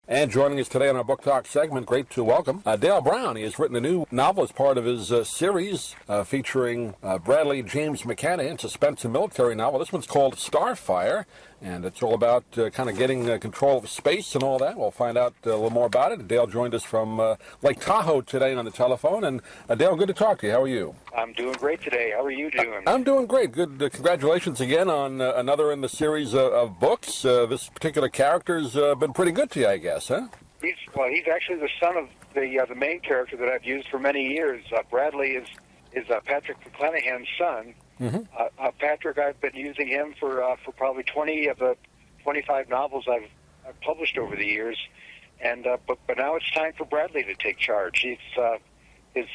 And joining us today on our Book Talk segment, great to welcome Dale Brown. He has written a new novel as part of his series featuring Bradley James McCann, a suspense and military novel. This one's called Starfire, and it's all about kind of getting control of space and all that. We'll find out a little more about it. Dale joined us from Lake Tahoe today on the telephone. And Dale, good to talk to you. How are you? I'm doing great today. How are you doing? I'm doing great. Good. Congratulations again on another in the series of books. This particular character's been pretty good to you, I guess, huh? He's actually the son of the main character that I've used for many years. Bradley is Patrick McClanahan's son. Mm-hmm. Patrick, I've been using him for probably 20 of the 25 novels I've published over the years, and but now it's time for Bradley to take charge. His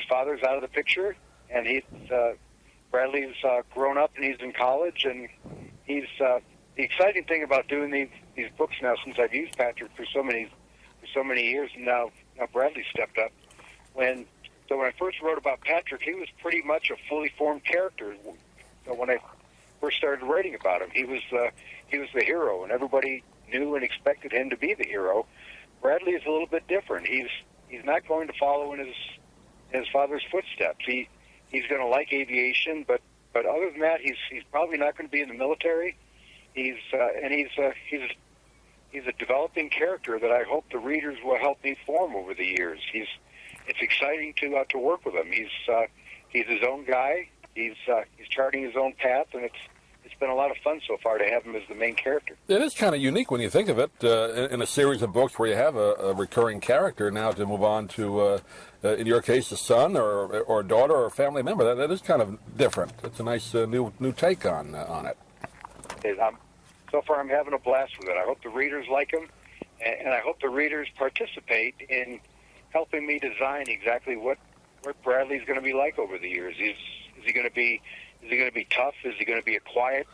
father's out of the picture, and Bradley's grown up and he's in college, and he's the exciting thing about doing these books now, since I've used Patrick for so many years, and now Bradley stepped up. So when I first wrote about Patrick, he was pretty much a fully formed character. So when I first started writing about him, he was the hero, and everybody knew and expected him to be the hero. Bradley is a little bit different. He's not going to follow in his father's footsteps. He's going to like aviation, but other than that, he's probably not going to be in the military. He's a developing character that I hope the readers will help me form over the years. It's exciting to work with him. He's his own guy. He's charting his own path, and it's been a lot of fun so far to have him as the main character. It is kind of unique when you think of it in a series of books where you have a recurring character. Now to move on to, in your case, a son or a daughter or a family member, that is kind of different. It's a nice new take on it. So far, I'm having a blast with it. I hope the readers like him, and I hope the readers participate in helping me design exactly what Bradley's going to be like over the years. Is he going to be tough? Is he going to be a quiet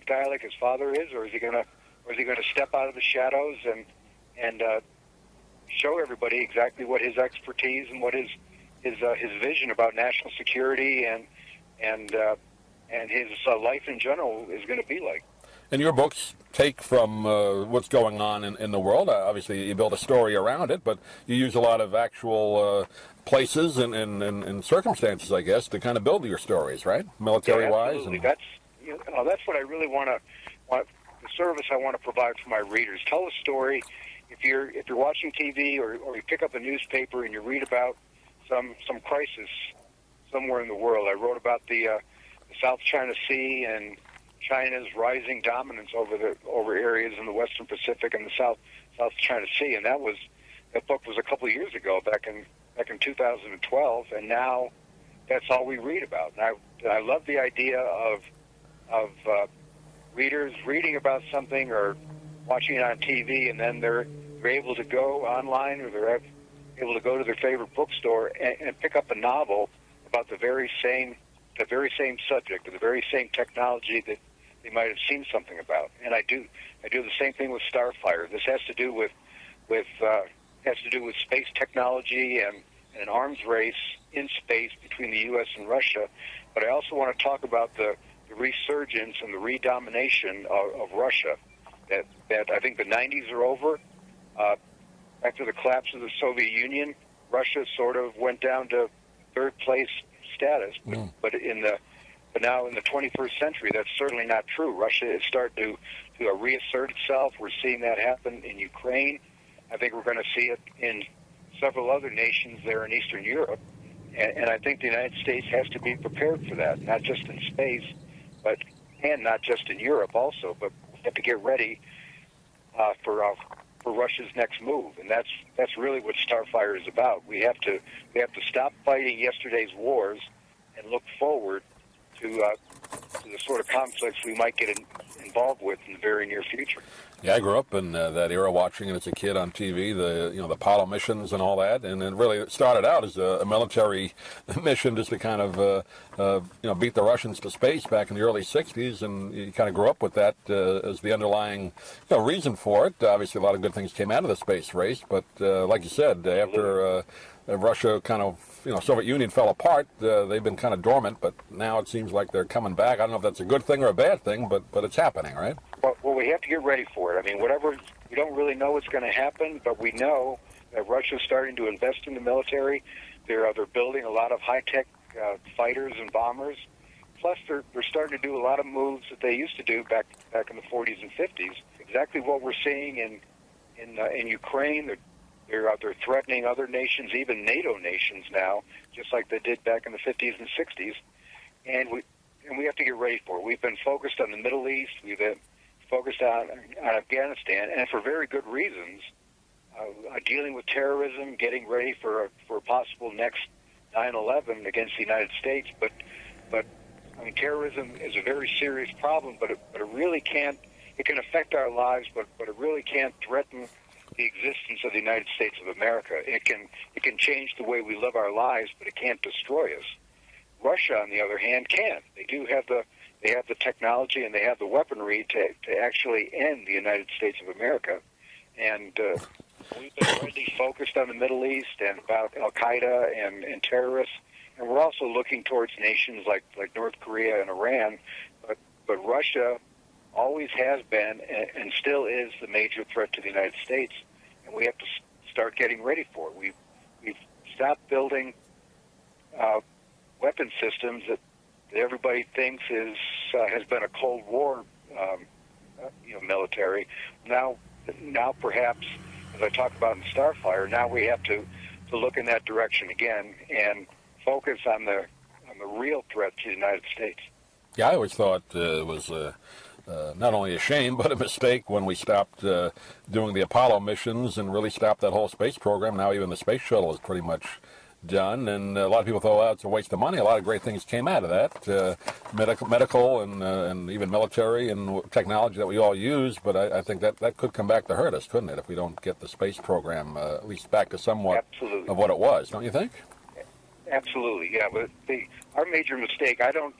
guy like his father is, or is he going to step out of the shadows and show everybody exactly what his expertise and what his vision about national security and his life in general is going to be like? And your books take from what's going on in the world. Obviously, you build a story around it, but you use a lot of actual places and circumstances, I guess, to kind of build your stories, right? Military-wise. Yeah, absolutely. That's what I really want. The service I want to provide for my readers. Tell a story. If you're watching TV or you pick up a newspaper and you read about some crisis somewhere in the world. I wrote about the South China Sea and China's rising dominance over areas in the Western Pacific and the South China Sea, and that book was a couple of years ago, back in 2012, and now that's all we read about. And I love the idea of readers reading about something or watching it on TV, and then they're able to go online or they're able to go to their favorite bookstore and pick up a novel about the very same subject or the very same technology that they might have seen something about. And I do the same thing with Starfire. This has to do with space technology and an arms race in space between the U.S. and Russia. But I also want to talk about the resurgence and the redomination of Russia. That I think the 90s are over. After the collapse of the Soviet Union, Russia sort of went down to third place status. But now in the 21st century, that's certainly not true. Russia is starting to reassert itself. We're seeing that happen in Ukraine. I think we're going to see it in several other nations there in Eastern Europe. And I think the United States has to be prepared for that, not just in space, and not just in Europe also, but we have to get ready for Russia's next move. And that's really what Starfire is about. We have to stop fighting yesterday's wars and look forward to the sort of conflicts we might get involved with in the very near future. Yeah, I grew up in that era watching it as a kid on TV, the Apollo missions and all that, and it really started out as a military mission just to kind of beat the Russians to space back in the early 60s, and you kind of grew up with that as the underlying reason for it. Obviously, a lot of good things came out of the space race, but like you said, after Russia kind of, Soviet Union fell apart, they've been kind of dormant, but now it seems like they're coming back. I don't know if that's a good thing or a bad thing, but it's happening, right? Well, we have to get ready for it. I mean, whatever We don't really know what's going to happen, but we know that Russia's starting to invest in the military. They're building a lot of high-tech fighters and bombers. Plus, they're starting to do a lot of moves that they used to do back in the 40s and 50s. Exactly what we're seeing in Ukraine. They're threatening other nations, even NATO nations now, just like they did back in the 50s and 60s. And we have to get ready for it. We've been focused on the Middle East. We've been focused on Afghanistan, and for very good reasons. Dealing with terrorism, getting ready for a possible next 9/11 against the United States. But I mean, terrorism is a very serious problem. But it really can't. It can affect our lives, but it really can't threaten the existence of the United States of America. It can change the way we live our lives, but it can't destroy us. Russia, on the other hand, can. They have the technology and they have the weaponry to actually end the United States of America. And we've been really focused on the Middle East and about Al-Qaeda and terrorists. And we're also looking towards nations like North Korea and Iran. But Russia always has been and still is the major threat to the United States. And we have to start getting ready for it. We've stopped building weapon systems that everybody thinks has been a Cold War military. Now perhaps, as I talk about in Starfire, now we have to look in that direction again and focus on the real threat to the United States. Yeah, I always thought it was not only a shame, but a mistake when we stopped doing the Apollo missions and really stopped that whole space program. Now even the space shuttle is pretty much done, and a lot of people thought, well, it's a waste of money. A lot of great things came out of that, medical and even military and technology that we all use, but I think that could come back to hurt us, couldn't it, if we don't get the space program at least back to somewhat Absolutely. of what it was, don't you think? Absolutely, yeah. But our major mistake, I don't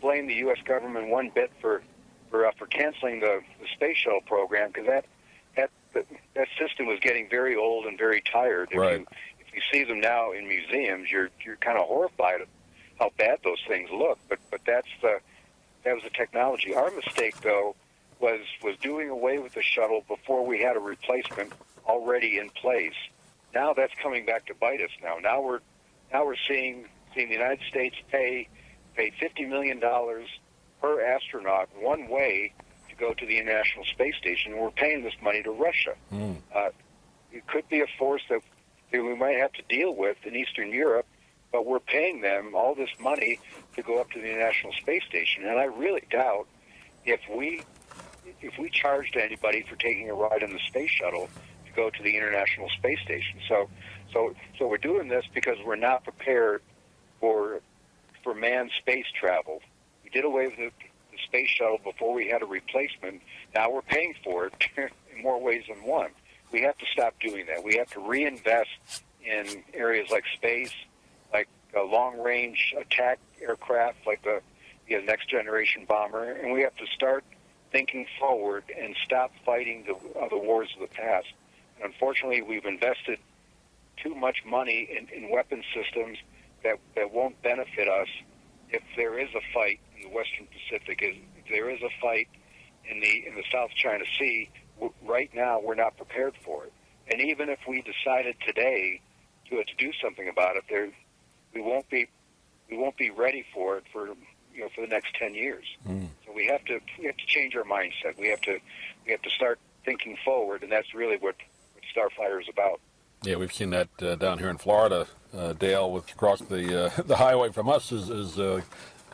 blame the U.S. government one bit for canceling the space shuttle program, because that system was getting very old and very tired. Right. If you see them now in museums, you're kind of horrified at how bad those things look. But that was the technology. Our mistake, though, was doing away with the shuttle before we had a replacement already in place. Now that's coming back to bite us. Now we're seeing the United States pay $50 million per astronaut one way to go to the International Space Station, and we're paying this money to Russia. It could be a force that we might have to deal with in Eastern Europe, but we're paying them all this money to go up to the International Space Station. And I really doubt if we charged anybody for taking a ride in the space shuttle to go to the International Space Station. So we're doing this because we're not prepared for manned space travel. We did away with the space shuttle before we had a replacement. Now we're paying for it in more ways than one. We have to stop doing that. We have to reinvest in areas like space, like a long-range attack aircraft, like the next generation bomber, and we have to start thinking forward and stop fighting the wars of the past. And unfortunately, we've invested too much money in weapon systems that won't benefit us if there is a fight in the Western Pacific, if there is a fight in the South China Sea. Right now, we're not prepared for it. And even if we decided today to do something about it, we won't be ready for it for the next 10 years. So we have to change our mindset. We have to start thinking forward, and that's really what Starfire is about. Yeah, we've seen that down here in Florida, Dale, across the highway from us is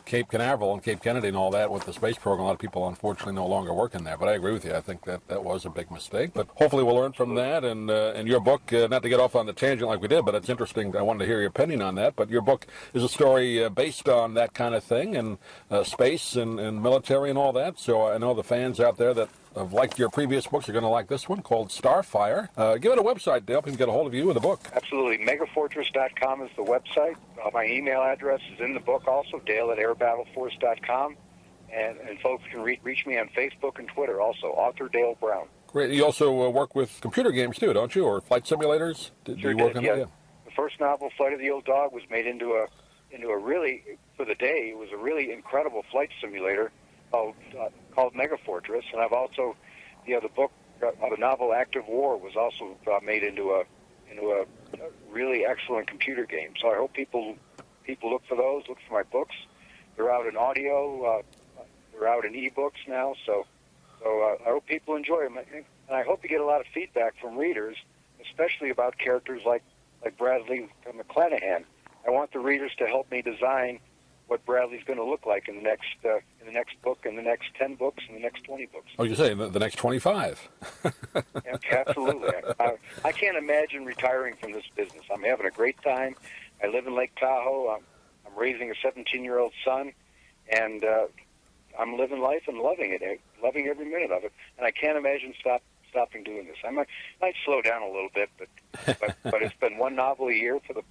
Cape Canaveral and Cape Kennedy and all that with the space program. A lot of people, unfortunately, no longer working there. But I agree with you. I think that was a big mistake. But hopefully we'll learn from that. And your book, not to get off on the tangent like we did, but it's interesting. I wanted to hear your opinion on that. But your book is a story based on that kind of thing and space and military and all that. So I know the fans out there that have liked your previous books are going to like this one called Starfire. Give it a website, Dale. People can get a hold of you with the book. Absolutely. Megafortress.com is the website. My email address is in the book also, Dale@airbattleforce.com. And folks can reach me on Facebook and Twitter also, author Dale Brown. Great. You also work with computer games too, don't you? Or flight simulators? Do you work on that? Yeah. The first novel, Flight of the Old Dog, was made into a really, for the day, it was a really incredible flight simulator called Megafortress, and I've also the book, the novel Active War, was also made into a really excellent computer game. So I hope people look for those. Look for my books. They're out in audio. They're out in ebooks now. So I hope people enjoy them, and I hope you get a lot of feedback from readers, especially about characters like Bradley McClanahan. I want the readers to help me design what Bradley's going to look like in the next book, in the next 10 books, in the next 20 books. Oh, you say the next 25? Yeah, absolutely. I can't imagine retiring from this business. I'm having a great time. I live in Lake Tahoe. I'm raising a 17-year-old son, and I'm living life and loving it, loving every minute of it. And I can't imagine stopping doing this. I might slow down a little bit, but it's been one novel a year for the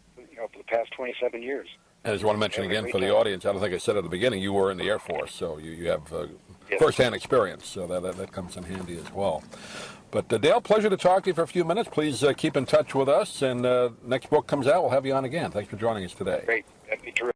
past 27 years. And I just want to mention again for the audience, I don't think I said at the beginning, you were in the Air Force, so you have first-hand experience, so that comes in handy as well. But Dale, pleasure to talk to you for a few minutes. Please keep in touch with us, and next book comes out, we'll have you on again. Thanks for joining us today. Great. That'd be terrific.